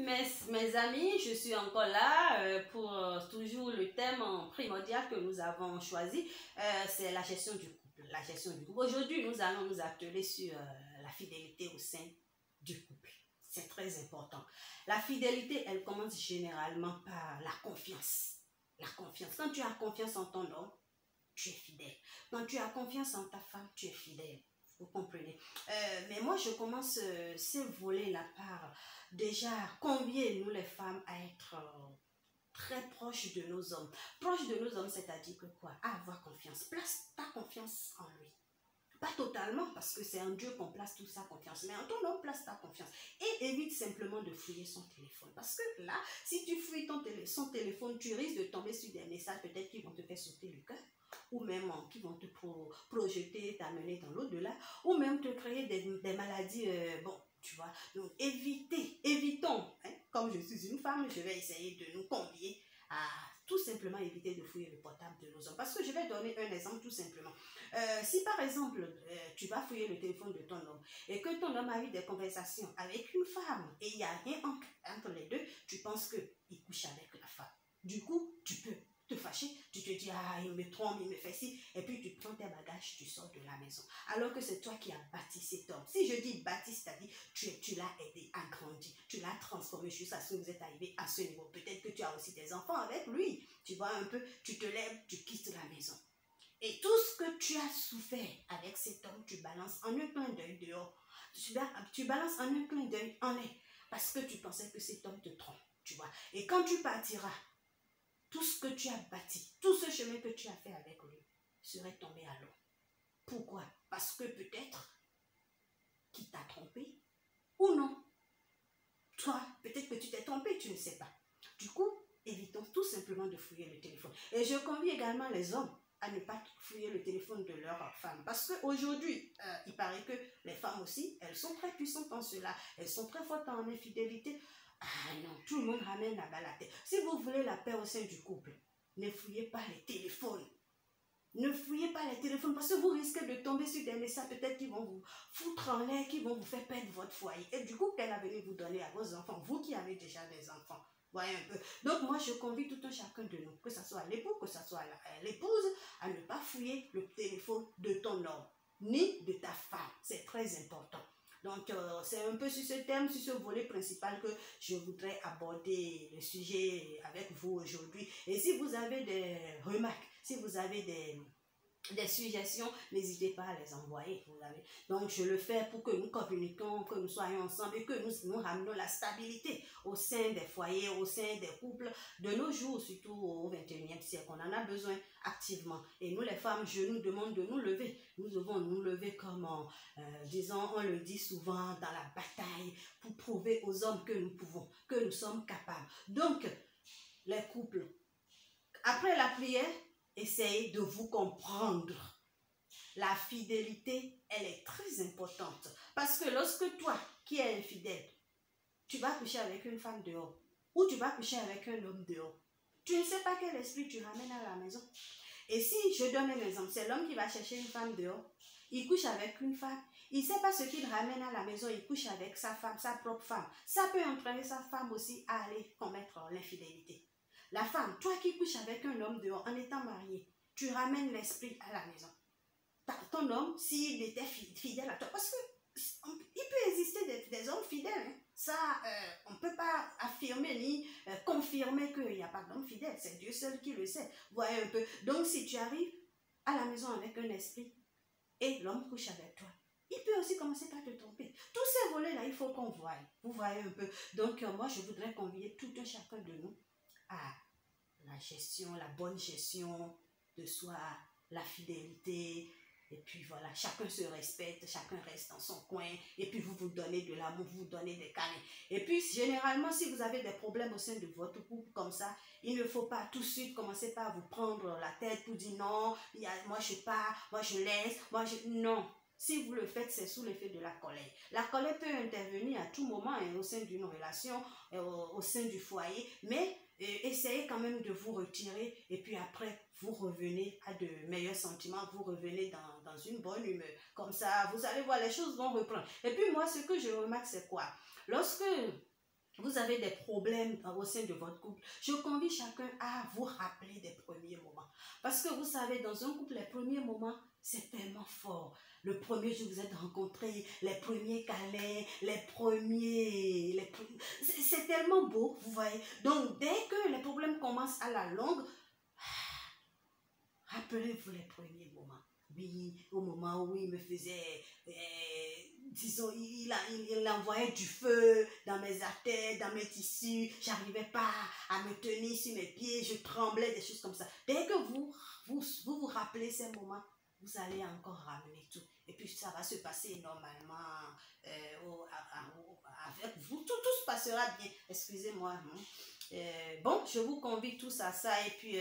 Mes amis, je suis encore là pour toujours le thème primordial que nous avons choisi, c'est la gestion du couple. La gestion du couple. Aujourd'hui, nous allons nous atteler sur la fidélité au sein du couple. C'est très important. La fidélité, elle commence généralement par la confiance. La confiance. Quand tu as confiance en ton homme, tu es fidèle. Quand tu as confiance en ta femme, tu es fidèle. Vous comprenez? Mais moi, je commence ce volet-là par déjà convier nous les femmes à être très proches de nos hommes. Proches de nos hommes, c'est-à-dire que quoi? À avoir confiance. Place ta confiance en lui. Pas totalement, parce que c'est en Dieu qu'on place toute sa confiance. Mais en ton homme, place ta confiance. Et évite simplement de fouiller son téléphone. Parce que là, si tu fouilles son téléphone, tu risques de tomber sur des messages peut-être qui vont te faire sauter le cœur. Ou même qui vont te projeter, t'amener dans l'au-delà. Ou même te créer des maladies, bon, tu vois. Donc, évitons. Hein, comme je suis une femme, je vais essayer de nous convier à tout simplement éviter de fouiller le portable de nos hommes. Parce que je vais donner un exemple tout simplement. Si par exemple, tu vas fouiller le téléphone de ton homme et que ton homme a eu des conversations avec une femme et il n'y a rien entre les deux, tu penses qu'il couche avec la femme. Du coup, tu peux te fâcher, tu te dis, ah, il me trompe, il me fait ci, et puis tu prends tes bagages, tu sors de la maison. Alors que c'est toi qui as bâti cet homme. Si je dis bâti, c'est-à-dire tu l'as aidé à grandir, tu l'as transformé jusqu'à ce que vous êtes arrivé à ce niveau. Peut-être que tu as aussi des enfants avec lui. Tu vois un peu, tu te lèves, tu quittes la maison. Et tout ce que tu as souffert avec cet homme, tu balances en un clin d'œil dehors. Tu balances en un clin d'œil en l'air. Parce que tu pensais que cet homme te trompe. Tu vois. Et quand tu partiras, tout ce que tu as bâti, tout ce chemin que tu as fait avec lui, serait tombé à l'eau. Pourquoi? Parce que peut-être qu'il t'a trompé ou non. Toi, peut-être que tu t'es trompé, tu ne sais pas. Du coup, évitons tout simplement de fouiller le téléphone. Et je convie également les hommes à ne pas fouiller le téléphone de leur femme. Parce qu'aujourd'hui, il paraît que les femmes aussi, elles sont très puissantes en cela. Elles sont très fortes en infidélité. Ah non, tout le monde ramène la balle à terre. Si vous voulez la paix au sein du couple, ne fouillez pas les téléphones. Ne fouillez pas les téléphones parce que vous risquez de tomber sur des messages peut-être qui vont vous foutre en l'air, qui vont vous faire perdre votre foyer. Et du coup, quel avenir vous donnez à vos enfants, vous qui avez déjà des enfants? Voyez un peu. Donc moi, je convie tout un chacun de nous, que ce soit l'époux, que ce soit l'épouse, à ne pas fouiller le téléphone de ton homme, ni de ta femme. C'est très important. Donc, c'est un peu sur ce thème, sur ce volet principal que je voudrais aborder le sujet avec vous aujourd'hui. Et si vous avez des remarques, si vous avez des suggestions, n'hésitez pas à les envoyer. Vous avez. Donc, je le fais pour que nous communiquions, que nous soyons ensemble et que nous ramenions la stabilité au sein des foyers, au sein des couples de nos jours, surtout au XXIe siècle. On en a besoin activement. Et nous, les femmes, je nous demande de nous lever. Nous devons nous lever comme, disons, on le dit souvent, dans la bataille pour prouver aux hommes que nous pouvons, que nous sommes capables. Donc, les couples, après la prière, essayez de vous comprendre. La fidélité, elle est très importante. Parce que lorsque toi, qui es infidèle, tu vas coucher avec une femme dehors, ou tu vas coucher avec un homme dehors, tu ne sais pas quel esprit tu ramènes à la maison. Et si, je donne un exemple, c'est l'homme qui va chercher une femme dehors, il couche avec une femme, il ne sait pas ce qu'il ramène à la maison, il couche avec sa femme, sa propre femme. Ça peut entraîner sa femme aussi à aller commettre l'infidélité. La femme, toi qui couches avec un homme dehors en étant marié, tu ramènes l'esprit à la maison. Ton homme, s'il était fidèle à toi, parce qu'il peut exister des hommes fidèles, hein. Ça, on ne peut pas affirmer ni confirmer qu'il n'y a pas d'homme fidèle, c'est Dieu seul qui le sait. Voyez un peu. Donc, si tu arrives à la maison avec un esprit et l'homme couche avec toi, il peut aussi commencer par te tromper. Tous ces volets-là, il faut qu'on voie. Vous voyez un peu. Donc, moi, je voudrais convier tout un chacun de nous à la gestion, la bonne gestion de soi, la fidélité. Et puis voilà, chacun se respecte, chacun reste dans son coin. Et puis vous vous donnez de l'amour, vous vous donnez des câlins. Et puis généralement, si vous avez des problèmes au sein de votre couple comme ça, il ne faut pas tout de suite commencer par vous prendre la tête pour dire non, moi je pars, moi je laisse, non. Si vous le faites, c'est sous l'effet de la colère. La colère peut intervenir à tout moment au sein d'une relation, au sein du foyer, mais essayez quand même de vous retirer et puis après, vous revenez à de meilleurs sentiments, vous revenez dans une bonne humeur. Comme ça, vous allez voir, les choses vont reprendre. Et puis moi, ce que je remarque, c'est quoi? Lorsque vous avez des problèmes au sein de votre couple, je convie chacun à vous rappeler des premiers moments. Parce que vous savez, dans un couple, les premiers moments, c'est tellement fort. Le premier jour, vous êtes rencontrés, les premiers câlins, c'est tellement beau, vous voyez. Donc, dès que les problèmes commencent à la longue, rappelez-vous les premiers moments. Oui, au moment où il me faisait, disons, il envoyait du feu dans mes artères, dans mes tissus. J'arrivais pas à me tenir sur mes pieds, je tremblais, des choses comme ça. Dès que vous rappelez ces moments, vous allez encore ramener tout. Et puis ça va se passer normalement avec vous. Tout se passera bien. Excusez-moi. Bon, je vous convie tous à ça. Et puis,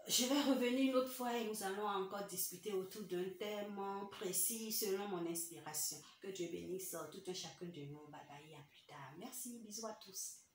je vais revenir une autre fois et nous allons encore discuter autour d'un thème précis selon mon inspiration. Que Dieu bénisse tout un chacun de nous. Bye bye, à plus tard. Merci, bisous à tous.